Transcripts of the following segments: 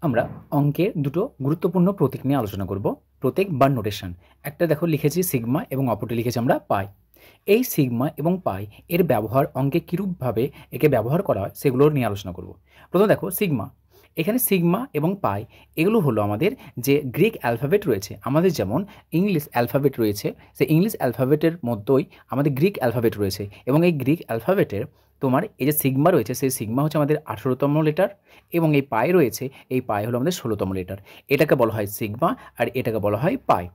আমরা অঙ্কের দুটো গুরুত্বপূর্ণ প্রতীক নিয়ে আলোচনা করব। প্রতীক বা নোটেশন, একটা দেখো লিখেছি সিগমা এবং অপরটি লিখেছি আমরা পাই। এই সিগমা এবং পাই এর ব্যবহার অঙ্কে কীরূপভাবে একে ব্যবহার করা হয় সেগুলো নিয়ে আলোচনা করব। প্রথমে দেখো সিগমা, এখানে সিগমা এবং পাই এগুলো হলো আমাদের যে গ্রিক অ্যালফাবেট রয়েছে, আমাদের যেমন ইংলিশ অ্যালফাবেট রয়েছে, সেই ইংলিশ অ্যালফাবেটের মধ্যেই আমাদের গ্রিক অ্যালফাবেট রয়েছে এবং এই গ্রিক অ্যালফাবেটের তোমার এই যে সিগমা রয়েছে, সেই সিগমা হচ্ছে আমাদের 18তম লেটার এবং এই পাই রয়েছে, এই পাই হলো আমাদের 16তম লেটার। এটাকে বলা হয় সিগমা আর এটাকে বলা হয় পাই।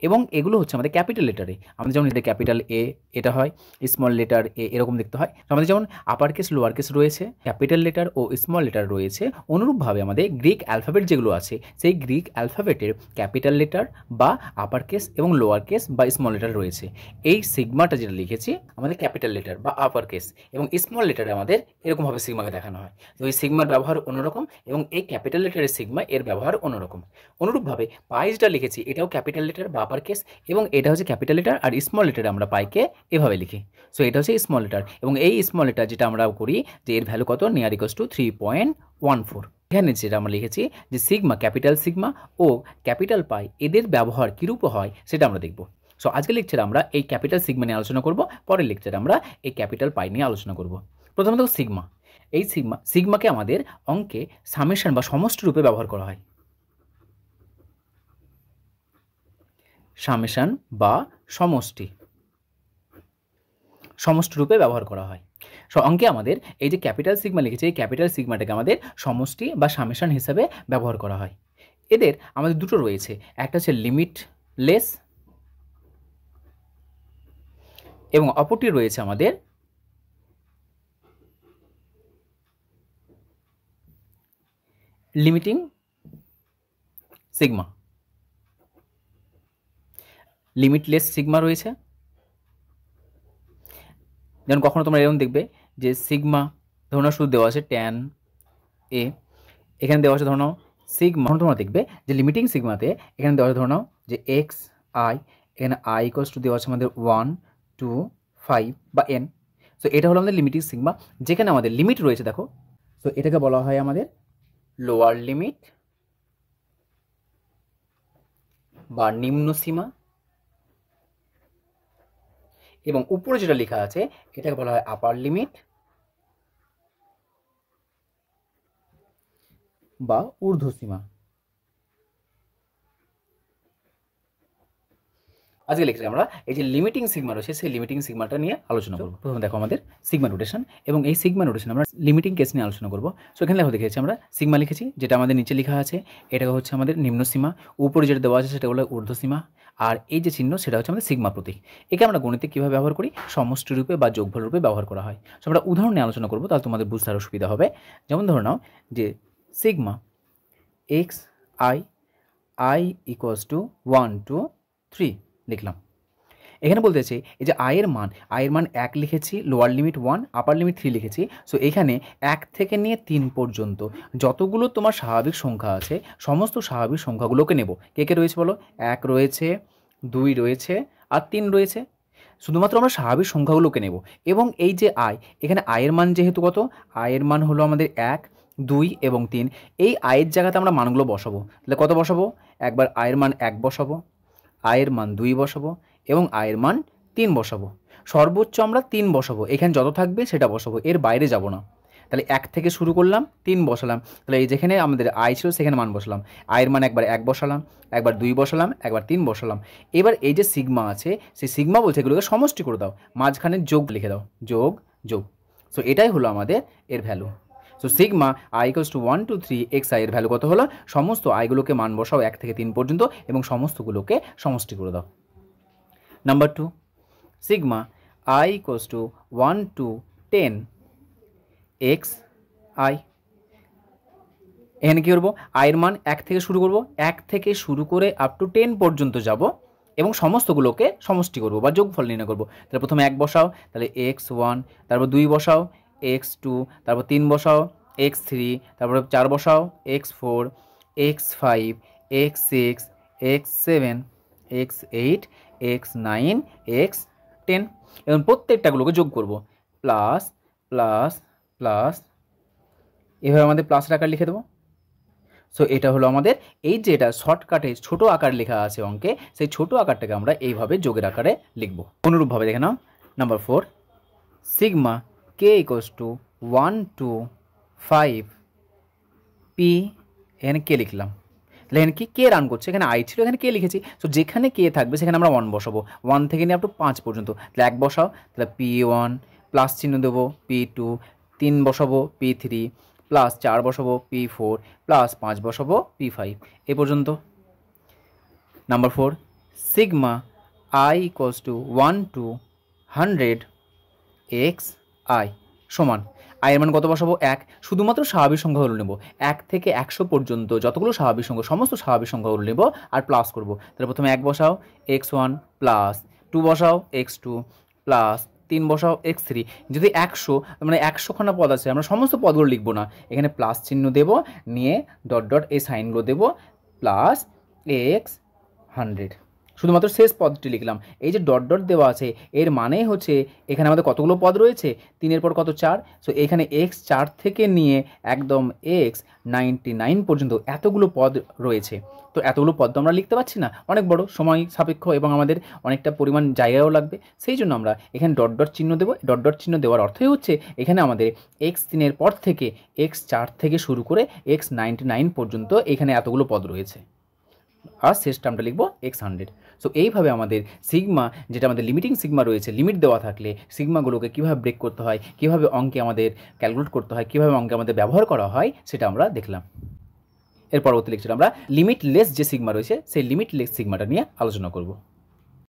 এবং এগুলো হচ্ছে আমাদের ক্যাপিটাল লেটারে, আমাদের যেমন এটা ক্যাপিটাল এ এটা হয়, স্মল লেটার এ এরকম দেখতে হয়। আমাদের যেমন আপার কেস লোয়ার কেস রয়েছে, ক্যাপিটাল লেটার ও স্মল লেটার রয়েছে, অনুরূপভাবে আমাদের গ্রিক অ্যালফাবেট যেগুলো আছে সেই গ্রিক অ্যালফাবেটের ক্যাপিটাল লেটার বা আপার কেস এবং লোয়ার কেস বা স্মল লেটার রয়েছে। এই সিগমাটা যেটা লিখেছি আমাদের ক্যাপিটাল লেটার বা আপার কেস, এবং স্মল লেটারে আমাদের এরকমভাবে সিগমাকে দেখানো হয়। তো এই সিগমার ব্যবহার অন্যরকম এবং এই ক্যাপিটাল লেটারের সিগমা এর ব্যবহার অন্যরকম। অনুরূপভাবে পাই যেটা লিখেছি এটাও ক্যাপিটাল লেটার বা আপার কেস এবং এটা হচ্ছে ক্যাপিটাল লেটার, আর স্মল লেটারে আমরা পাইকে এভাবে লিখি। সো এটা হচ্ছে স্মল লেটার এবং এই স্মল লেটার যেটা আমরা করি যে এর ভ্যালু কত, নিয়ার ইকুয়ালস টু 3.14। এখানে যেটা আমরা লিখেছি যে সিগমা, ক্যাপিটাল সিগমা ও ক্যাপিটাল পাই এদের ব্যবহার কীরূপ হয় সেটা আমরা দেখব। সো আজকের লেকচারে আমরা এই ক্যাপিটাল সিগমা নিয়ে আলোচনা করব, পরের লেকচারে আমরা এই ক্যাপিটাল পাই নিয়ে আলোচনা করব। প্রথমত সিগমা, এই সিগমাকে আমাদের অঙ্কে সামেশন বা সমষ্টি রূপে ব্যবহার করা হয়। সামেশন বা সমষ্টি রূপে ব্যবহার করা হয়। সো অঙ্কে আমাদের এই যে ক্যাপিটাল সিগমা লিখেছে, এই ক্যাপিটাল সিগমাটাকে আমাদের সমষ্টি বা সামেশন হিসাবে ব্যবহার করা হয়। এদের আমাদের দুটো রয়েছে, একটা হচ্ছে লিমিটলেস এবং অপরটি রয়েছে আমাদের লিমিটিং সিগমা। লিমিটলেস সিগমা রয়েছে, যেমন কখনো তোমরা এরকম দেখবে যে সিগমা ধরুন শুধু দেওয়া আছে ট্যান এ, এখানে দেওয়া আছে ধরুন সিগমা, তোমরা দেখবে যে লিমিটিং সিগমাতে এখানে দেওয়া আছে ধরুন যে এক্স আই, এখানে আই ইকুয়ালস টু দেওয়া আছে আমাদের 1 2 5 বা এন। সো এটা হলো আমাদের লিমিটিং সিগমা, যেখানে আমাদের লিমিট রয়েছে দেখো। সো এটাকে বলা হয় আমাদের লোয়ার লিমিট বা নিম্ন সীমা, এবং উপরে যেটা লেখা আছে এটাকে বলা হয় আপার লিমিট বা ঊর্ধ্বসীমা। আজকে লেকচারে আমরা এই যে লিমিটিং সিগমা রয়েছে সেই লিমিটিং সিগমাটা নিয়ে আলোচনা করব। প্রথমে দেখো আমাদের সিগমা নোটেশন, এবং এই সিগমা নোটেশন আমরা লিমিটিং কেস নিয়ে আলোচনা করব। সো এখানে দেখো দেখেছি আমরা সিগমা লিখেছি, যেটা আমাদের নিচে লেখা আছে এটা হচ্ছে আমাদের নিম্ন সীমা, উপরে যেটা দেওয়া আছে সেটা হলো ঊর্ধ্বসীমা, আর এই যে চিহ্ন সেটা হচ্ছে আমাদের সিগমা প্রতীক। একে আমরা গণিতে কীভাবে ব্যবহার করি, সমষ্টি রূপে বা যোগফল রূপে ব্যবহার করা হয়। সো আমরা উদাহরণ নিয়ে আলোচনা করবো, তাহলে তোমাদের বুঝতে আরও সুবিধা হবে। যেমন ধরে নাও যে sigma x I equals to 1 2 3 লিখলাম। এখানে বলতেছে এই যে আয়ের মান 1 লিখেছি, লোয়ার লিমিট 1, আপার লিমিট 3 লিখেছি। সো এখানে 1 থেকে নিয়ে 3 পর্যন্ত যতগুলো তোমার স্বাভাবিক সংখ্যা আছে সমস্ত স্বাভাবিক সংখ্যাগুলোকে নেব। কে কে রয়েছে বলো, 1 রয়েছে, 2 রয়েছে আর 3 রয়েছে। শুধুমাত্র আমরা স্বাভাবিক সংখ্যাগুলোকে নেব। এবং এই যে আয়, এখানে আয়ের মান যেহেতু কত, আয়ের মান হলো আমাদের 1 2 এবং 3, এই আয়ের জায়গাতে আমরা মানগুলো বসাবো। তাহলে কত বসাবো, একবার আয়ের মান 1 বসাবো, আয়ের মান 2 বসাবো এবং আয়ের মান 3 বসাবো। সর্বোচ্চ আমরা 3 বসাবো, এখানে যত থাকবে সেটা বসাবো, এর বাইরে যাব না। তাহলে 1 থেকে শুরু করলাম, 3 বসালাম, তাহলে এই যেখানে আমাদের আয় ছিল সেখানে মান বসালাম, আয়ের মান একবার 1 বসালাম, একবার 2 বসালাম, একবার 3 বসালাম। এবার এই যে সিগমা আছে সেই সিগমা বলছে এগুলোকে সমষ্টি করে দাও, মাঝখানে যোগ লিখে দাও, যোগ যোগ। সো এটাই হলো আমাদের এর value. So sigma I equals to 1 2 3 x I এর ভ্যালু কত হলো, সমস্ত আইগুলোকে মান বসাও 1 থেকে 3 পর্যন্ত এবং সমস্তগুলোকে সমষ্টি করে দাও। Number 2, sigma I equals to 1 to 10 x I. এখানে কী করবো, আয়ের মান 1 থেকে শুরু করব, 1 থেকে শুরু করে আপ টু 10 পর্যন্ত যাব এবং সমস্তগুলোকে সমষ্টি করব বা যোগফল নির্ণয় করব। তাহলে প্রথমে 1 বসাও, তাহলে x1, তারপর 2 বসাও x2, তারপর 3 বসাও x3, তারপর 4 বসাও x4, x5, x6, x7, x8, x9, x10 এবং প্রত্যেকটাগুলোকে যোগ করব, প্লাস প্লাস প্লাস, এভাবে আমাদের প্লাসের আকার লিখে দেবো। সো এটা হলো আমাদের এই যে এটা শর্টকাটে ছোট আকার লেখা আছে অঙ্কে, সেই ছোট আকারটাকে আমরা এইভাবে যোগের আকারে লিখব। অনুরূপভাবে দেখে নাও number 4 sigma k equals to 1 to 5 P, এখানে কে লিখলাম, তাহলে এখানে কি কে রান করছে, এখানে আই ছিল, এখানে কে লিখেছি। সো যেখানে কে থাকবে সেখানে আমরা 1 বসাবো, 1 থেকে নিয়ে আপ টু 5 পর্যন্ত, তাহলে 1 বসাও, তাহলে P1 প্লাস চিহ্ন দেবো P2, 3 বসাবো P3 প্লাস 4 বসাবো P4 প্লাস 5 বসাবো P5 এ পর্যন্ত। Number 4 sigma I equals to 1 to 100 x I সমান আয়ের মান কত বসাবো 1, শুধুমাত্র স্বাভাবিক সংখ্যাগুলো নেব, 1 থেকে 100 পর্যন্ত যতগুলো স্বাভাবিক সংখ্যা সমস্ত স্বাভাবিক সংখ্যাগুলো নেব আর প্লাস করব। তাহলে প্রথমে 1 বসাও x1 প্লাস 2 বসাও x2 প্লাস 3 বসাও x3। যদি 100 মানে 100খানা পদ আছে, আমরা সমস্ত পদগুলো লিখব না, এখানে প্লাস চিহ্ন দেব, নিয়ে ডট ডট এই সাইনগুলো দেব, প্লাস x100, শুধুমাত্র শেষ পদটি লিখলাম। এই যে ডট ডট দেওয়া আছে এর মানেই হচ্ছে এখানে আমাদের কতগুলো পদ রয়েছে, 3-এর পর কত 4, সো এখানে x4 থেকে নিয়ে একদম x99 পর্যন্ত এতগুলো পদ রয়েছে। তো এতগুলো পদ তো আমরা লিখতে পারছি না, অনেক বড় সময় সাপেক্ষ এবং আমাদের অনেকটা পরিমাণ জায়গাও লাগবে, সেই জন্য আমরা এখানে ডট ডট চিহ্ন দেবো। ডট ডট চিহ্ন দেওয়ার অর্থই হচ্ছে এখানে আমাদের x3-এর পর থেকে x4 থেকে শুরু করে x99 পর্যন্ত এখানে এতগুলো পদ রয়েছে, আর শেষ টার্মটা লিখবো x100। সো এইভাবে আমাদের সিগমা, যেটা আমাদের লিমিটিং সিগমা রয়েছে, লিমিট দেওয়া থাকলে সিগমাগুলোকে কীভাবে ব্রেক করতে হয়, কীভাবে অঙ্কে আমাদের ক্যালকুলেট করতে হয়, কীভাবে অঙ্কে আমাদের ব্যবহার করা হয় সেটা আমরা দেখলাম। এর পরবর্তী লেকচারে আমরা লিমিটলেস যে সিগমা রয়েছে সেই লিমিটলেস সিগমাটা নিয়ে আলোচনা করব।